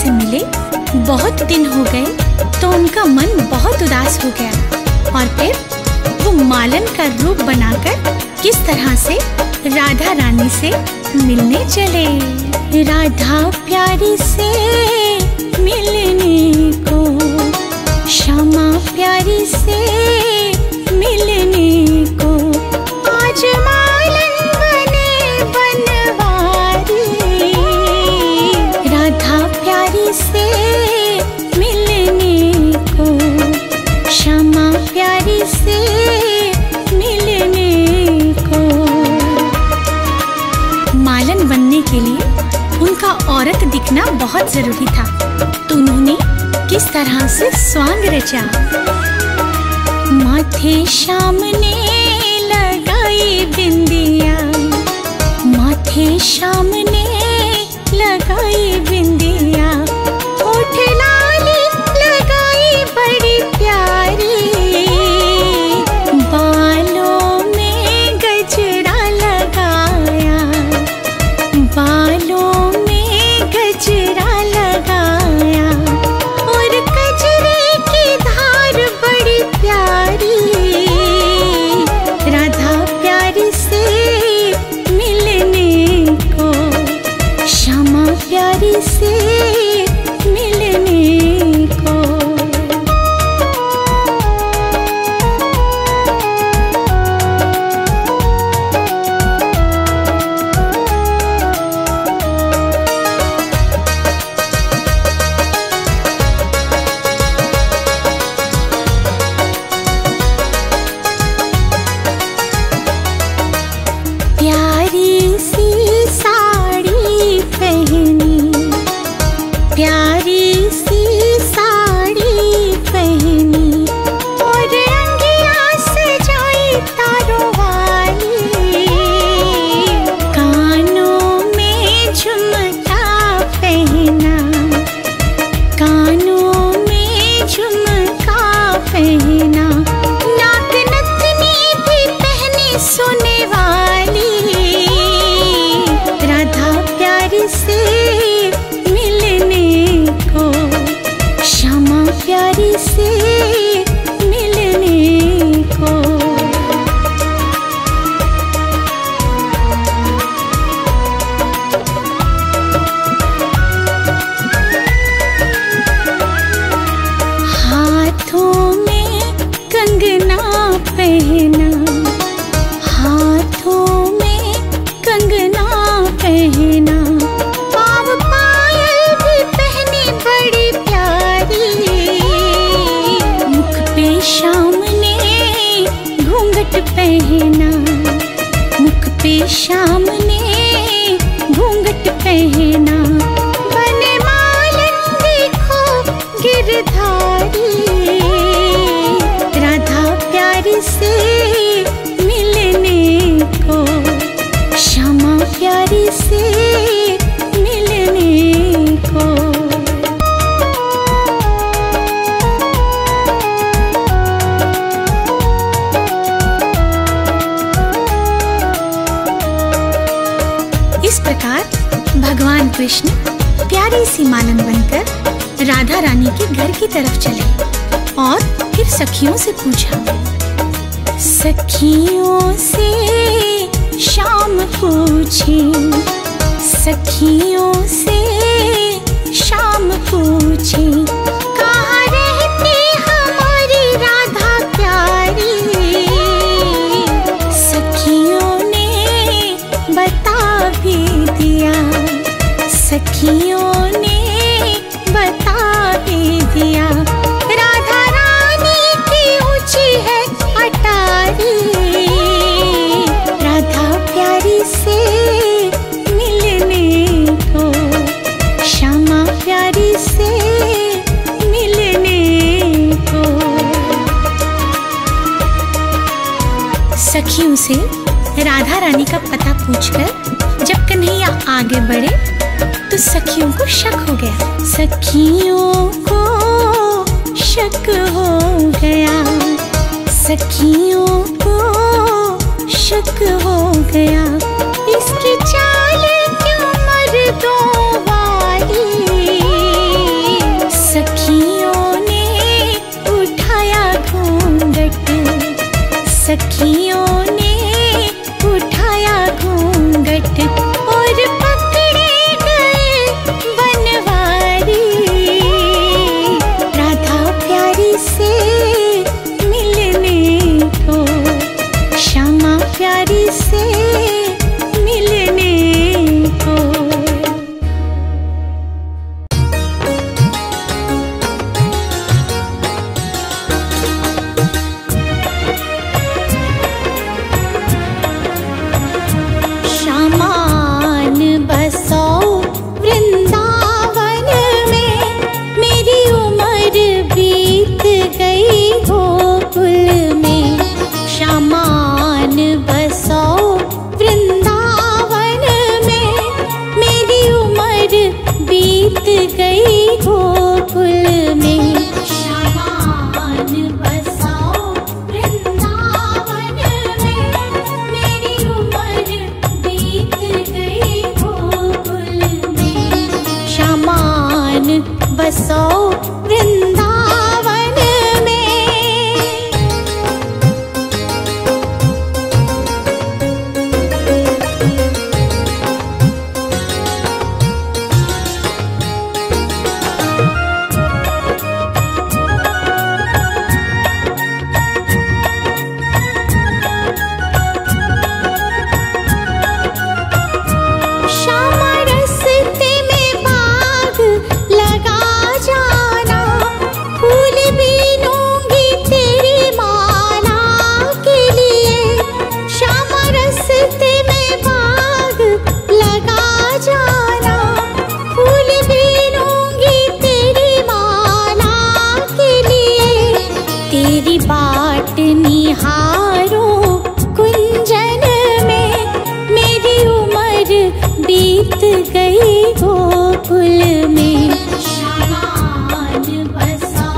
से मिले बहुत दिन हो गए तो उनका मन बहुत उदास हो गया और फिर वो मालन का रूप बनाकर किस तरह से राधा रानी से मिलने चले। राधा प्यारी से मिलने को, श्यामा प्यारी से मिलने को, आज मालन बने बनवारी। राधा प्यारी से मिलने को, श्यामा प्यारी से मिलने को। मालन बनने के लिए उनका औरत दिखना बहुत जरूरी था, तो उन्होंने किस तरह से स्वांग रचा। माथे श्याम ने लगाई बिंदिया, माथे श्याम ने लगाई बिंदिया, होठ लाली लगाई बड़ी प्यारी, बालों में गजरा लगाया, बालों में गजरा लगाया, और गजरे की धार बड़ी प्यारी। राधा प्यारी से मिलने को, श्यामा प्यारी से मिलने को। प्यारी सी साड़ी पहनी, प्यारी सी साड़ी पहनी, और अंगिया सजाई तारों वाली, कानों में झुमका पहना, कानों में झुमका पहना, नाक नथनी भी पहनी सोने वाली। राधा प्यारी से मिलने को, श्यामा प्यारी से मिलने को। हाथों में कंगना पहना, हाथों में कंगना पहना, पाँव पायल भी पहनी बड़ी प्यारी, मुख पे श्याम ने घूंघट पहना, मुख पे श्याम ने घूंघट पहना, बने मालन देखो गिरधारी। राधा प्यारी से मिलने को, श्यामा प्यारी से मिलने को। इस प्रकार भगवान कृष्ण प्यारी सी मालन बनकर राधा रानी के घर की तरफ चले और फिर सखियों से पूछा। सखियों से श्याम पूछे, सखियों से श्याम पूछे, कहाँ रहती हमारी राधा प्यारी। सखियों ने बता भी दिया, सखियों ने बता भी दिया, राधा रानी की ऊंची है अटारी। राधा प्यारी से मिलने को, श्यामा प्यारी से मिलने को। सखियों से राधा रानी का पता पूछकर जब कन्हैया आगे बढ़े तो सखियों को शक हो गया, सखियों को शक हो गया, सखियों को शक हो गया। इसकी चाल क्यों मर्दों वाली, सखियों ने उठाया घूंघट और पकड़े गए बनवारी। राधा प्यारी से मिलने को, श्यामा प्यारी से मिलने को। श्यामान बसो वृंदावन में, मेरी उम्र बीत गई गोकुल में। श्यामान बसो वृंदावन में, मेरी उम्र बीत गई गोकुल में। श्यामान बसो वृंदावन में, मेरी उम्र बीत गई गोकुल में। श्यामान बसो वृंदावन में। श्यामा रस्ते में बाग लगा जाना, फूल बीनूंगी तेरी माला के लिए। श्यामा रस्ते में बाग लगा जाना, फूल बीनूंगी तेरी माला के लिए। तेरी बाट निहारो कुंजन में, मेरी उम्र बीत गई गोकुल में। श्यामान बसो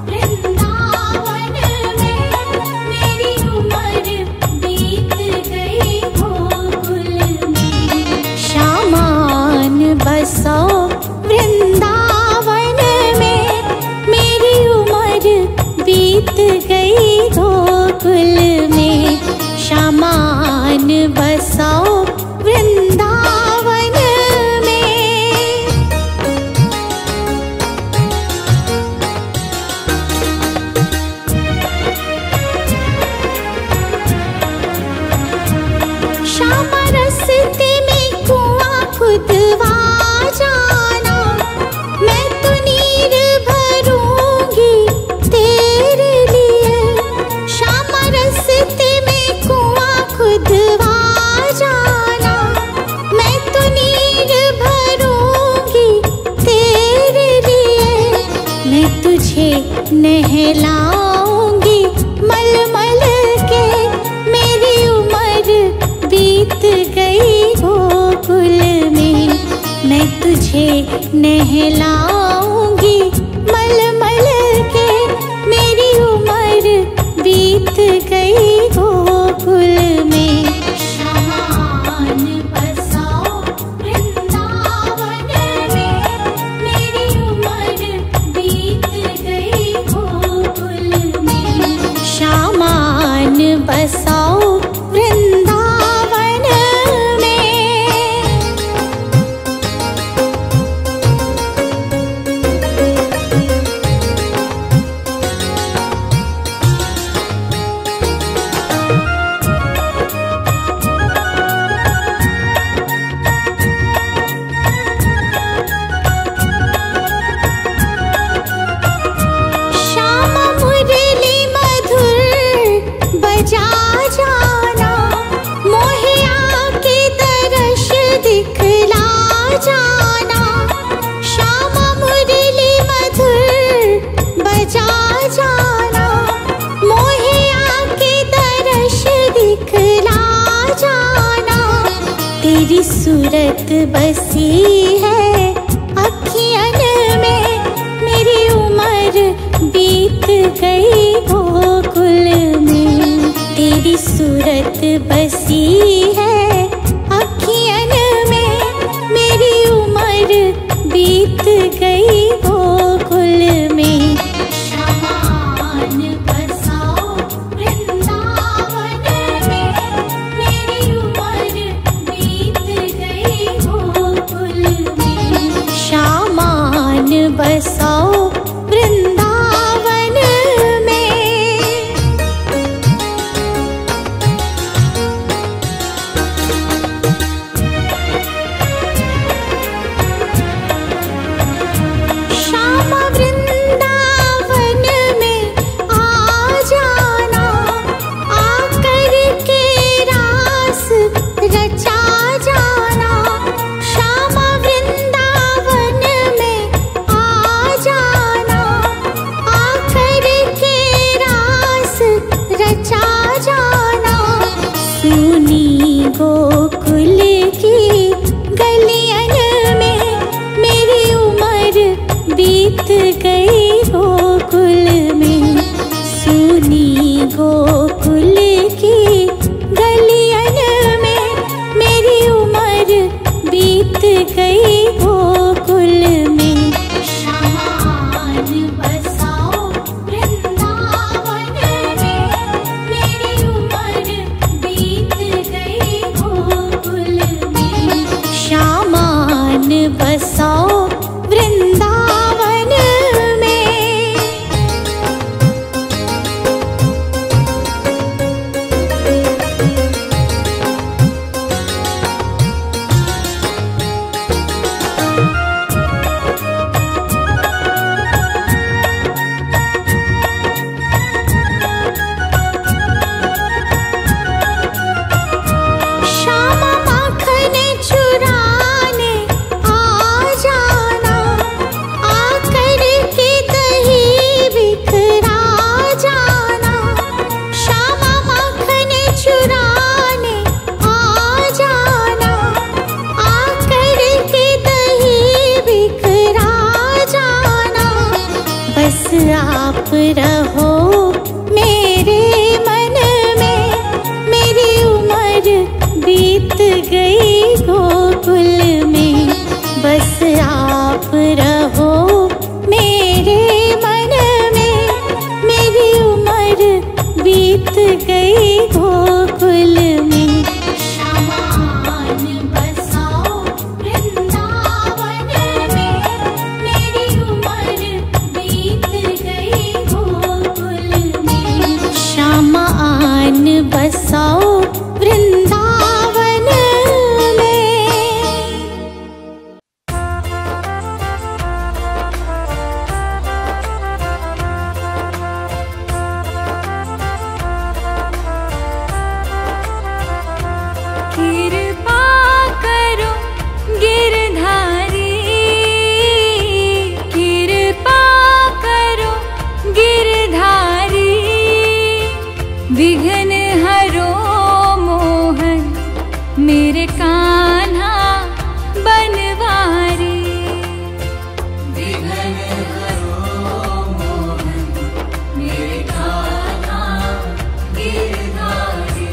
वृंदावन में, मेरी उम्र बीत गई गोकुल में। श्यामान बसो वृंदावन में, मेरी उम्र बीत गई गोकुल में। श्यामान बसो वृंदावन में। श्यामा रस्ते में कुआं खुदवा जाना, मैं तो नीर भरूंगी तेरे लिए। श्यामा रस्ते में कुआं खुदवा जाना, मैं तो नीर भरूंगी तेरे लिए। मैं तुझे नहलाऊंगी मलमल के, मेरी उम्र बीत गई गोकुल में। मैं तुझे नहलाऊंगी मलमल के, मेरी उम्र बीत गई गोकुल में। श्यामान बसो वृंदावन में, मेरी उम्र बीत गई गोकुल में। श्यामान बसो वृंदावन में। श्यामा मुरली मधुर बजा जाना, मोहे आके दर्श दिखला जाना। श्यामा मुरली मधुर बजा जाना, मोहे आके दर्श दिखला जाना। तेरी सूरत बसी है अखियन में, मेरी उम्र बीत गई गोकुल में। तेरी सूरत बसी है अखियन में, मेरी उम्र बीत गई गोकुल में। श्यामान बसो वृंदावन बसाओ वृंदावन में। श्यामा वृंदावन में आ जाना, आकर के रास रचा जाना। श्यामा वृंदावन में आ जाना, आकर के रास रचा जाना। सुनी गोकुल की गलियन में मेरी उम्र बीत गई गोकुल में। सुनी गोकुल की गलियन में मेरी उम्र बीत गई गोकुल में। श्यामान बसाओ वृंदावन में, मेरी उम्र बीत गई गोकुल में। श्यामान बसाओ वृंदावन में। श्यामा माखन चुराने आ जाना, आकर के दही बिखरा जाना। श्यामा माखन चुराने आ जाना, आकर के दही बिखरा जाना। बस आप रहो मेरे मन में, मेरी उम्र बीत गई गोकुल में। बस आप रहो मेरे मन में, मेरी उम्र बीत गई गोकुल में। श्यामान बसाओ वृंदावन में, मेरी उम्र बीत गई गोकुल में। श्यामान बसाओ वृंदावन में। कृपा करो गिरधारी, कृपा करो गिरधारी। विघ्न हरो मोहन मेरे कान्हा बनवारी। विघ्न हरो मोहन मेरे कान्हा गिरधारी।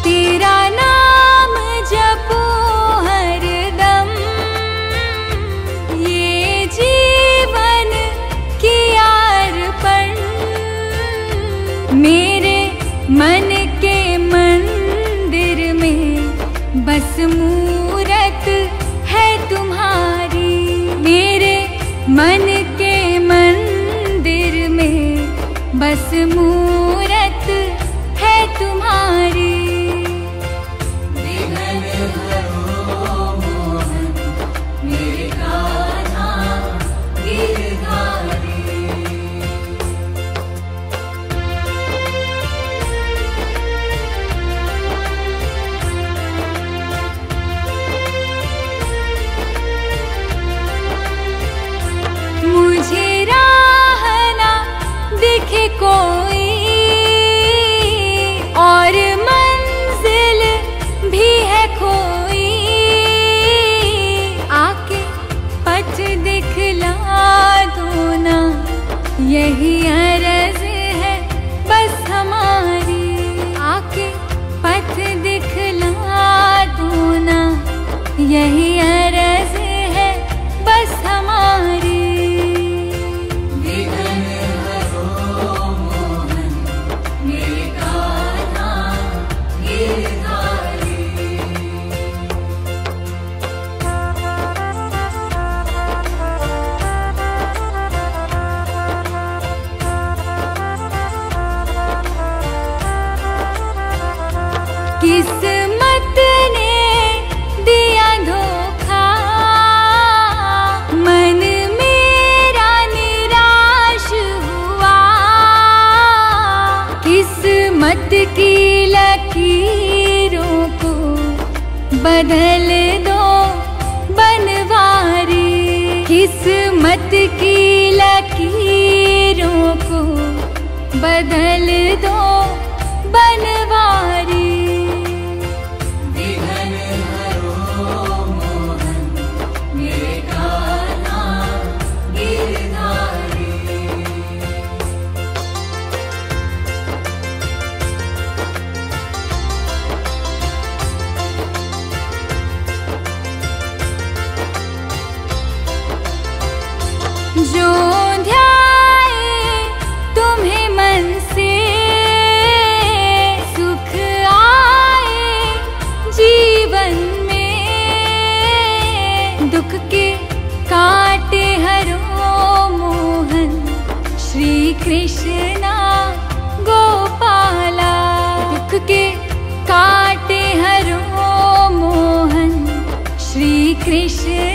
तेरा नाम जपो हरदम, ये जीवन की अर्पण। मेरे मन के मंदिर में बस मूरत है तुम्हारी। मेरे मन के मंदिर में बस मूरत है तुम्हारी। मुझे राह ना दिखे कोई, और मंजिल भी है खोई। आके पथ दिखला दो ना, यही अर्ज है बस हमारी। आके पथ दिखला दो ना, यही अर्ज है बस हमारी। विघ्न किस्मत की लकीरों को बदल दो बनवारी, किस्मत की लकीरों को बदल दो बनवारी। विघ्न हरो मोहन मेरे कान्हा गिरधारी। जो ध्याए तुम्हें मन से सुख आए जीवन में, दुख के काटे हरो मोहन श्री कृष्णा गोपाला। दुख के काटे हरो मोहन श्री कृष्ण